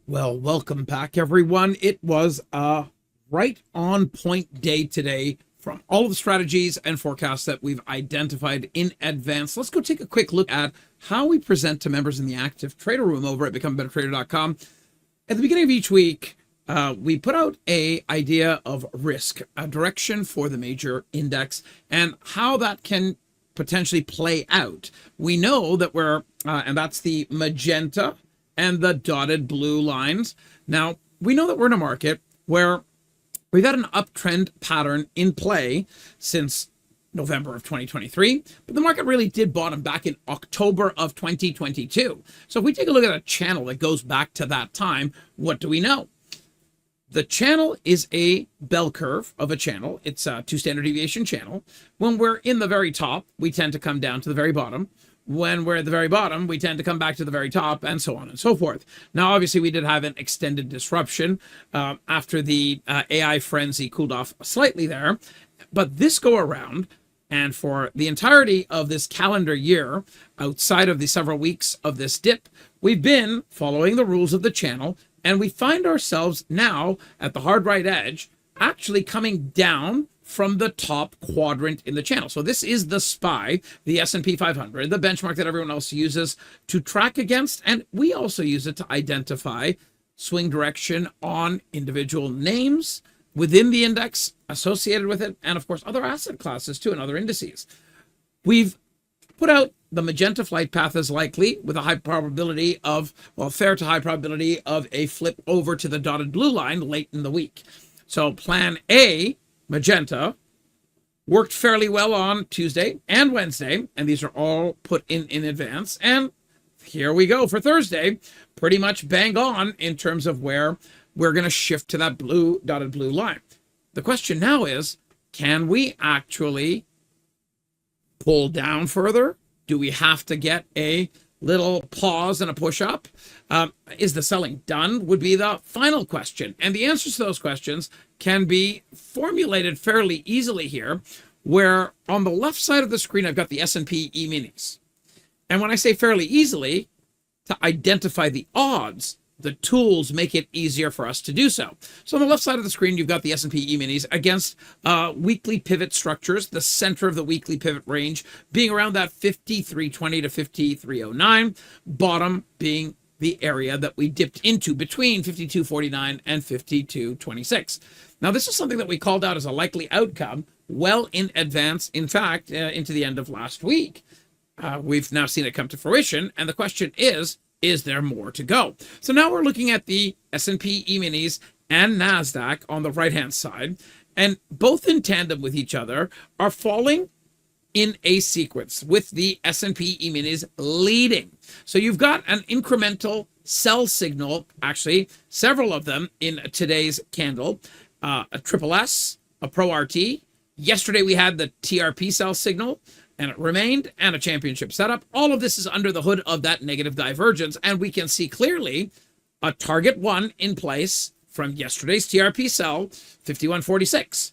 Well, welcome back, everyone. It was a right on point day today from all of the strategies and forecasts that we've identified in advance. Let's go take a quick look at how we present to members in the active trader room over at becomebettertrader.com. At the beginning of each week, we put out a idea of risk, a direction for the major index, and how that can potentially play out. We know that and that's the magenta and the dotted blue lines. Now, we know that we're in a market where we've had an uptrend pattern in play since November of 2023, but the market really did bottom back in October of 2022. So if we take a look at a channel that goes back to that time, what do we know? The channel is a bell curve of a channel. It's a 2 standard deviation channel. When we're in the very top, we tend to come down to the very bottom. When we're at the very bottom, we tend to come back to the very top, and so on and so forth. Now, obviously, we did have an extended disruption after the AI frenzy cooled off slightly there. But this go around, and for the entirety of this calendar year, outside of the several weeks of this dip, we've been following the rules of the channel, and we find ourselves now at the hard right edge, actually coming down from the top quadrant in the channel. So this is the SPY, the S&P 500, the benchmark that everyone else uses to track against. And we also use it to identify swing direction on individual names within the index associated with it, and of course, other asset classes too, and other indices. We've put out the magenta flight path as likely with a high probability of, fair to high probability of a flip over to the dotted blue line late in the week. So plan A, magenta, worked fairly well on Tuesday and Wednesday, and these are all put in advance. And here we go for Thursday, pretty much bang on in terms of where we're going to shift to that blue dotted blue line. The question now is, can we actually pull down further? Do we have to get a little pause and a push up? Is the selling done would be the final question. And the answers to those questions can be formulated fairly easily here, where on the left side of the screen, I've got the S&P E-minis. And when I say fairly easily, to identify the odds, the tools make it easier for us to do so. So on the left side of the screen, you've got the S&P E-minis against weekly pivot structures, the center of the weekly pivot range being around that 53.20 to 53.09, bottom being the area that we dipped into between 52.49 and 52.26. Now, this is something that we called out as a likely outcome well in advance, in fact, into the end of last week. We've now seen it come to fruition, and the question is there more to go? So now we're looking at the S&P E-minis and NASDAQ on the right-hand side, and both in tandem with each other are falling in a sequence with the S&P E-minis leading. So you've got an incremental sell signal, actually several of them in today's candle, a triple S, a Pro RT. Yesterday we had the TRP sell signal, and it remained, and a championship setup. All of this is under the hood of that negative divergence, and we can see clearly a target one in place from yesterday's TRP sell, 51.46.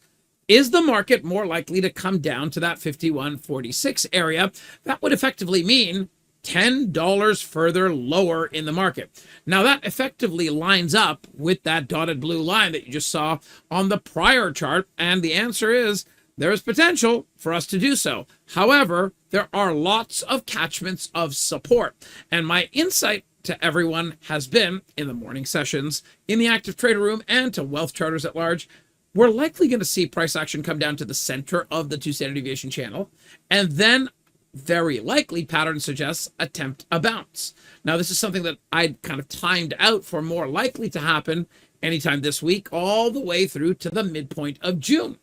Is the market more likely to come down to that 51.46 area? That would effectively mean $10 further lower in the market. Now, that effectively lines up with that dotted blue line that you just saw on the prior chart, and the answer is there is potential for us to do so. However, there are lots of catchments of support. And my insight to everyone has been in the morning sessions, in the active trader room, and to wealth charters at large, we're likely going to see price action come down to the center of the 2 standard deviation channel. And then very likely pattern suggests attempt a bounce. Now, this is something that I'd kind of timed out for more likely to happen anytime this week, all the way through to the midpoint of June.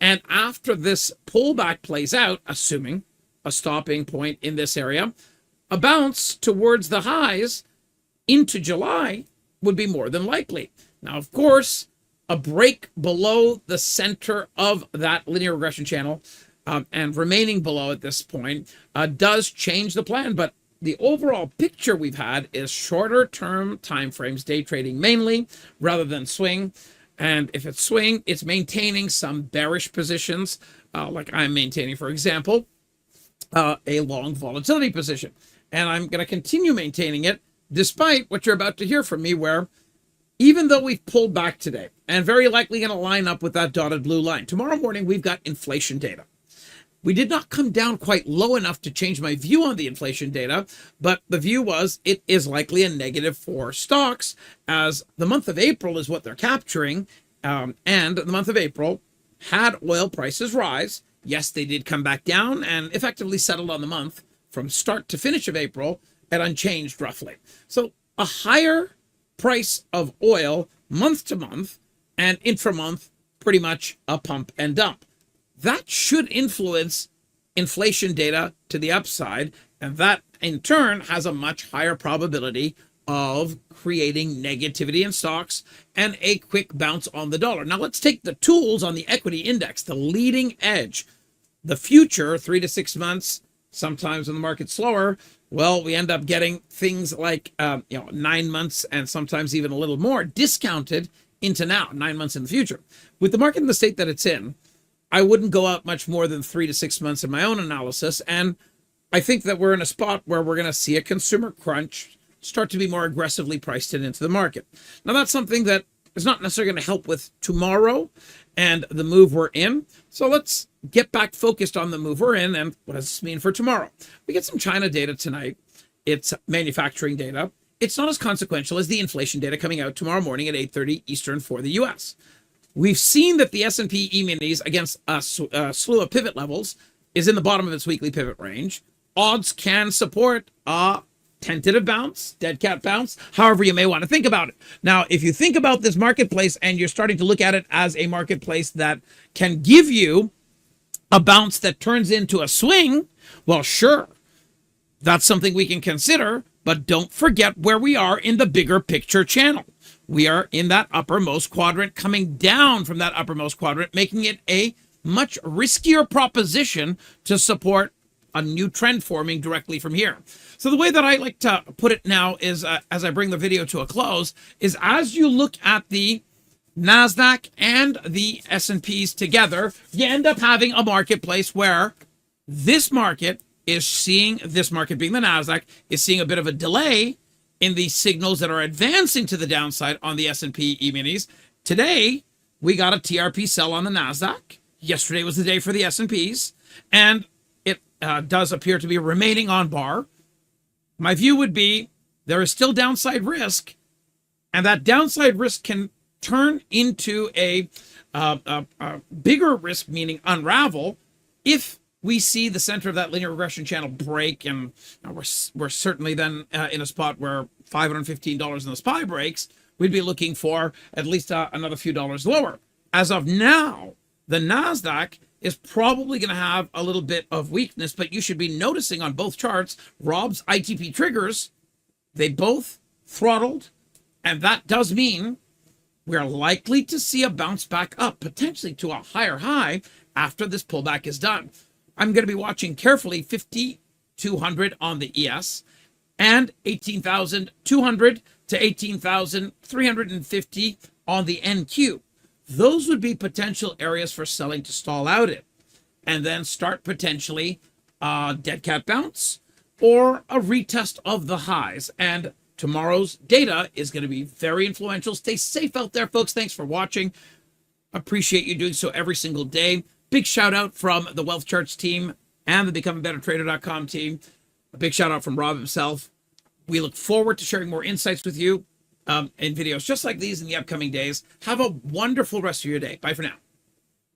And after this pullback plays out, assuming a stopping point in this area, a bounce towards the highs into July would be more than likely. Now, of course, a break below the center of that linear regression channel and remaining below at this point does change the plan. But the overall picture we've had is shorter term timeframes, day trading mainly, rather than swing. And if it's swing, it's maintaining some bearish positions, like I'm maintaining, for example, a long volatility position. And I'm going to continue maintaining it despite what you're about to hear from me, where even though we've pulled back today and very likely going to line up with that dotted blue line, tomorrow morning we've got inflation data. We did not come down quite low enough to change my view on the inflation data, but the view was it is likely a negative for stocks, as the month of April is what they're capturing. And the month of April had oil prices rise. Yes, they did come back down and effectively settled on the month from start to finish of April at unchanged roughly. So a higher price of oil month to month and intra-month pretty much a pump and dump. That should influence inflation data to the upside, and that in turn has a much higher probability of creating negativity in stocks and a quick bounce on the dollar. Now let's take the tools on the equity index, the leading edge, the future 3 to 6 months. Sometimes when the market's slower, well, we end up getting things like 9 months and sometimes even a little more discounted into now, 9 months in the future. With the market in the state that it's in, I wouldn't go out much more than 3 to 6 months in my own analysis. And I think that we're in a spot where we're going to see a consumer crunch start to be more aggressively priced into the market. Now, that's something that is not necessarily going to help with tomorrow and the move we're in. So let's get back focused on the move we're in and what does this mean for tomorrow? We get some China data tonight. It's manufacturing data. It's not as consequential as the inflation data coming out tomorrow morning at 8:30 Eastern for the U.S. We've seen that the S&P E-minis against a slew of pivot levels is in the bottom of its weekly pivot range. Odds can support a tentative bounce, dead cat bounce, however you may want to think about it. Now, if you think about this marketplace and you're starting to look at it as a marketplace that can give you a bounce that turns into a swing, well, sure, that's something we can consider, but don't forget where we are in the bigger picture channel. We are in that uppermost quadrant, coming down from that uppermost quadrant, making it a much riskier proposition to support a new trend forming directly from here. So the way that I like to put it now is, as I bring the video to a close, is as you look at the NASDAQ and the S&Ps together, you end up having a marketplace where this market is seeing, this market being the NASDAQ, is seeing a bit of a delay in the signals that are advancing to the downside on the S&P E-minis. Today, we got a TRP sell on the NASDAQ. Yesterday was the day for the S&Ps, and it does appear to be remaining on bar. My view would be there is still downside risk, and that downside risk can turn into a bigger risk, meaning unravel, if we see the center of that linear regression channel break, and we're certainly then in a spot where $515 in the SPY breaks, we'd be looking for at least another few dollars lower. As of now, the NASDAQ is probably going to have a little bit of weakness, but you should be noticing on both charts, Rob's ITP triggers, they both throttled, and that does mean we're likely to see a bounce back up, potentially to a higher high after this pullback is done. I'm going to be watching carefully 5,200 on the ES and 18,200 to 18,350 on the NQ. Those would be potential areas for selling to stall out in, and then start potentially a dead cat bounce or a retest of the highs. And tomorrow's data is going to be very influential. Stay safe out there, folks. Thanks for watching. Appreciate you doing so every single day. Big shout out from the Wealth Charts team and the BecomeABetterTrader.com team. A big shout out from Rob himself. We look forward to sharing more insights with you in videos just like these in the upcoming days. Have a wonderful rest of your day. Bye for now.